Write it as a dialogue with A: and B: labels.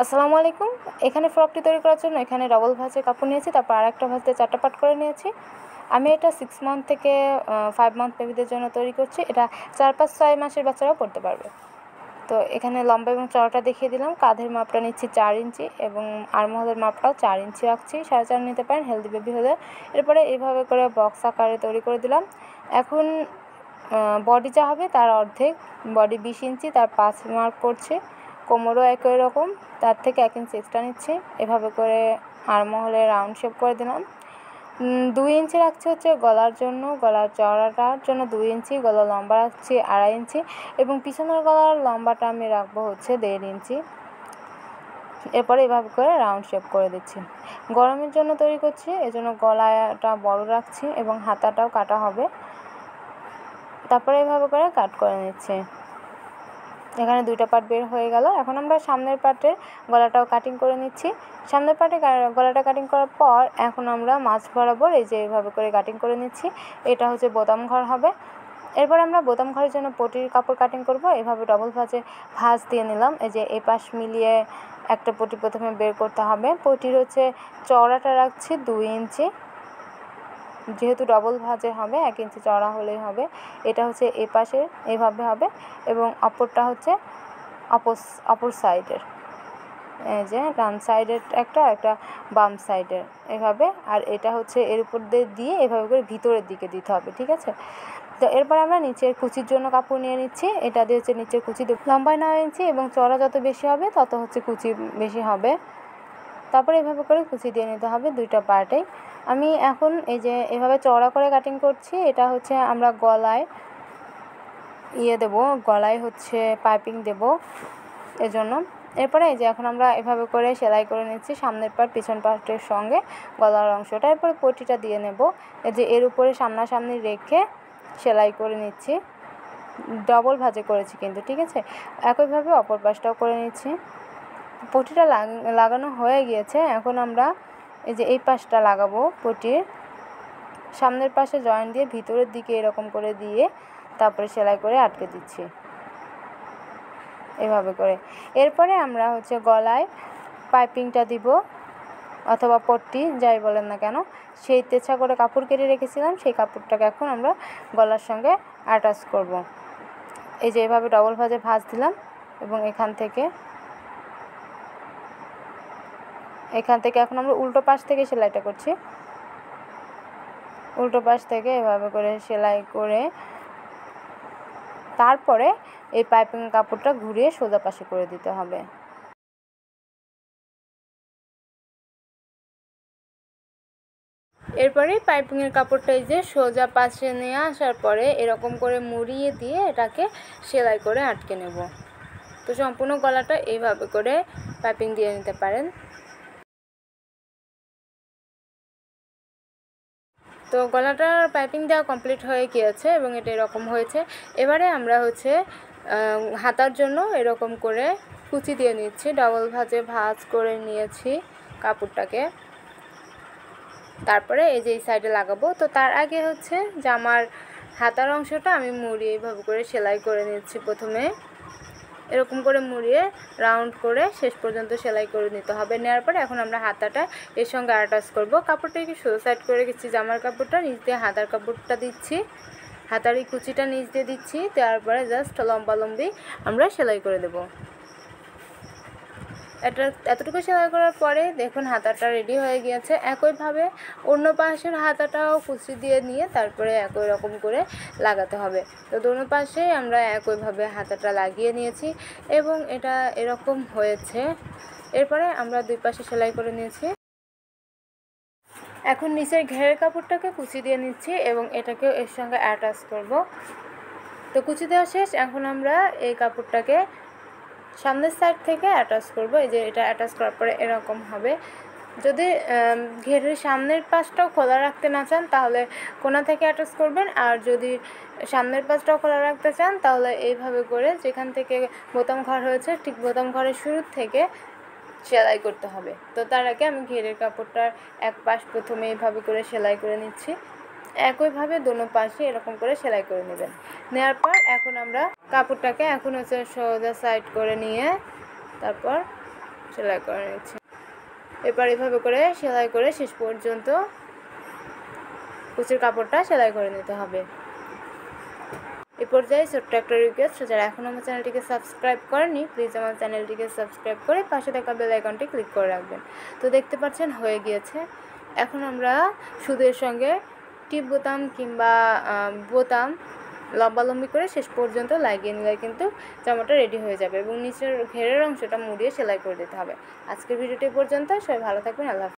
A: আসসালামু আলাইকুম। এখানে ফ্রকটি তৈরি করার জন্য এখানে ডবল ভাঁজের কাপড় নিয়েছি, তারপর আরেকটা ভাঁজতে 4টা পার্ট করে নিয়েছি। আমি এটা 6 মান্থ থেকে 5 মান্থ বেবিদের জন্য তৈরি করছি। এটা 4, 5, 6 মাসের বাচ্চারাও পরতে পারবে। তো এখানে লম্বা এবং চওড়াটা দেখিয়ে দিলাম। কাঁধের মাপটা নিচ্ছি 4 ইঞ্চি এবং আর্মহোলের মাপটাও 4 ইঞ্চি রাখছি। 4.5 নিতে পারেন হেলদি বেবি হলে। এরপরে এইভাবে করে বক্স আকারে তৈরি করে দিলাম। এখন বডি যা হবে তার অর্ধেক, বডি 20 ইঞ্চি, তার 5 মার্ক করছি। কোমরও একই রকম, তার থেকে 1 ইঞ্চি এক্সট্রা নিচ্ছি। এভাবে করে আর্মহোলে রাউন্ড শেপ করে দিলাম। 2 ইঞ্চি রাখছি হচ্ছে গলার জন্য, গলার চওড়াটার জন্য 2 ইঞ্চি, গলা লম্বা রাখছি 2.5 ইঞ্চি এবং পিছনের গলার লম্বাটা আমি রাখবো হচ্ছে 1.5 ইঞ্চি। এরপরে এভাবে করে রাউন্ড শেপ করে দিচ্ছি। গরমের জন্য তৈরি করছি, এজন্য গলাটা বড় রাখছি এবং হাতাটাও কাটা হবে। তারপরে এভাবে করে কাট করে নিচ্ছি। এখানে 2টা পার্ট বের হয়ে গেল। এখন আমরা সামনের পার্টের গলাটাও কাটিং করে নিচ্ছি। সামনের পার্টে গলাটা কাটিং করার পর এখন আমরা মাঝ বরাবর এই যে এইভাবে করে কাটিং করে নিচ্ছি। এটা হচ্ছে বোতাম ঘর হবে। এরপর আমরা বোতাম ঘরের জন্য পটির কাপড় কাটিং করব। এভাবে ডবল ভাঁজ দিয়ে নিলাম। এই যে এই পাশ মিলিয়ে একটা পটি প্রথমে বের করতে হবে। পটির হচ্ছে চওড়াটা রাখছি 2 ইঞ্চি, যেহেতু ডবল ভাঁজে হবে 1 ইঞ্চি চওড়া হলেই হবে। এটা হচ্ছে এ পাশের এইভাবে হবে এবং অপরটা হচ্ছে অপর সাইডের, এই যে ডান সাইডের একটা বাম সাইডের এভাবে। আর এটা হচ্ছে এর উপর দিয়ে এভাবে করে ভিতরের দিকে দিতে হবে, ঠিক আছে। তো এরপর আমরা নিচের কুচির জন্য কাপড় নিয়ে নিচ্ছি। এটা দিয়ে হচ্ছে নিচের কুচি লম্বায় 9 ইঞ্চি এবং চওড়া যত বেশি হবে তত হচ্ছে কুচি বেশি হবে। তারপরে এভাবে করে কুচি দিয়ে নিতে হবে 2টা পার্টেই। আমি এখন এই যে এভাবে চওড়া করে কাটিং করছি। এটা হচ্ছে আমরা গলায় দেব, গলায় হচ্ছে পাইপিং দেব এজন্য। এরপরে এই যে এখন আমরা এভাবে করে সেলাই করে নিচ্ছি সামনের পার্ট পিছন পার্টের সঙ্গে গলার অংশটা। এরপরে পটিটা দিয়ে নেব। এই যে এর উপরে সামনাসামনি রেখে সেলাই করে নিচ্ছি। ডবল ভাঁজে করেছি কিন্তু, ঠিক আছে। একইভাবে অপর পাশটাও করে নিচ্ছি। পটিটা লাগানো হয়ে গিয়েছে। এখন আমরা এই যে এই পাশটা লাগাবো। পটির সামনের পাশে জয়েন্ট দিয়ে ভিতরের দিকে এরকম করে দিয়ে তারপরে সেলাই করে আটকে দিচ্ছি এভাবে করে। এরপরে আমরা হচ্ছে গলায় পাইপিংটা দিব অথবা পট্টি যাই বলেন না কেন, সেই তেছা করে কাপড় কেটে রেখেছিলাম সেই কাপড়টাকে এখন আমরা গলার সঙ্গে অ্যাটাচ করব। এই যে এভাবে ডবল ভাঁজে ভাঁজ দিলাম এবং এখান থেকে এখন আমরা উল্টো পাশ থেকে সেলাইটা করছি। উল্টো পাশ থেকে এভাবে করে সেলাই করে তারপরে এই পাইপিং কাপড়টা ঘুরিয়ে সোজা পাশে করে দিতে হবে। এরপরে পাইপিংয়ের কাপড়টা এই যে সোজা পাশে নিয়ে আসার পরে এরকম করে মুড়িয়ে দিয়ে এটাকে সেলাই করে আটকে নেব। তো সম্পূর্ণ গলাটা এইভাবে করে পাইপিং দিয়ে নিতে পারেন। তো গলাটার পাইপিং দেওয়া কমপ্লিট হয়ে গিয়েছে এবং এটা এরকম হয়েছে। এবারে আমরা হচ্ছে হাতার জন্য এরকম করে কুচি দিয়ে নিচ্ছি। ডবল ভাঁজ করে নিয়েছি কাপড়টাকে। তারপরে এই যে এই সাইডে লাগাবো। তো তার আগে হচ্ছে জামার হাতার অংশটা আমি মুড়িয়ে এইভাবে করে সেলাই করে নিচ্ছি। প্রথমে এরকম করে মুড়িয়ে রাউন্ড করে শেষ পর্যন্ত সেলাই করে নিতে হবে। নেওয়ার পরে এখন আমরা হাতাটা এর সঙ্গে অ্যাটাচ করব। কাপড়টা একটু সোজা সাইড করে রেখেছি, জামার কাপড়টা নিচ দিয়ে হাতার কাপড়টা দিচ্ছি, হাতার এই কুচিটা নিচ দিয়ে দিচ্ছি। তারপরে জাস্ট লম্বালম্বি আমরা সেলাই করে দেব। এতটুকু সেলাই করার পরে দেখুন হাতাটা রেডি হয়ে গিয়েছে। একইভাবে অন্য পাশের হাতাটাও কুচি দিয়ে নিয়ে তারপরে একই রকম করে লাগাতে হবে। তো দোনো পাশে আমরা একইভাবে হাতাটা লাগিয়ে নিয়েছি এবং এটা এরকম হয়েছে। এরপরে আমরা 2 পাশে সেলাই করে নিয়েছি। এখন নিচের ঘেরের কাপড়টাকে কুচি দিয়ে নিচ্ছি এবং এটাকেও এর সঙ্গে অ্যাটাচ করব। তো কুচি দেওয়া শেষ। এখন আমরা এই কাপড়টাকে সামনের সাইড থেকে অ্যাটাচ করব। এই যে এটা অ্যাটাচ করার পরে এরকম হবে। যদি ঘেরের সামনের পাশটাও খোলা রাখতে না চান তাহলে কোণা থেকে অ্যাটাচ করবেন, আর যদি সামনের পাশটাও খোলা রাখতে চান তাহলে এইভাবে করে যেখান থেকে বোতাম ঘর হয়েছে ঠিক বোতাম ঘরের শুরু থেকে সেলাই করতে হবে। তো তার আগে আমি ঘেরের কাপড়টার এক পাশ প্রথমে এইভাবে করে সেলাই করে নিচ্ছি। একইভাবে দোনো পাশে এরকম করে সেলাই করে নেবেন। নেওয়ার পর এখন আমরা কাপড়টাকে এখন হচ্ছে সোজা সাইড করে নিয়ে তারপর সেলাই করে নিচ্ছি। এবার এভাবে করে সেলাই করে শেষ পর্যন্ত কুচির কাপড়টা সেলাই করে নিতে হবে। এ পর্যায়ে ছোট্ট একটা রিকোয়েস্ট, যারা এখনও আমার চ্যানেলটিকে সাবস্ক্রাইব করেনি প্লিজ আমার চ্যানেলটিকে সাবস্ক্রাইব করে পাশে থাকা বেল আইকনটি ক্লিক করে রাখবেন। তো দেখতে পাচ্ছেন হয়ে গিয়েছে। এখন আমরা সুদের সঙ্গে টিপ বোতাম কিংবা বোতাম লম্বালম্বি করে শেষ পর্যন্ত লাগিয়ে নিলে কিন্তু জামাটা রেডি হয়ে যাবে এবং নিচের ঘেরের অংশটা মুড়িয়ে সেলাই করে দিতে হবে। আজকের ভিডিওটি পর্যন্ত, সবাই ভালো থাকবেন। আল্লাহ হাফেজ।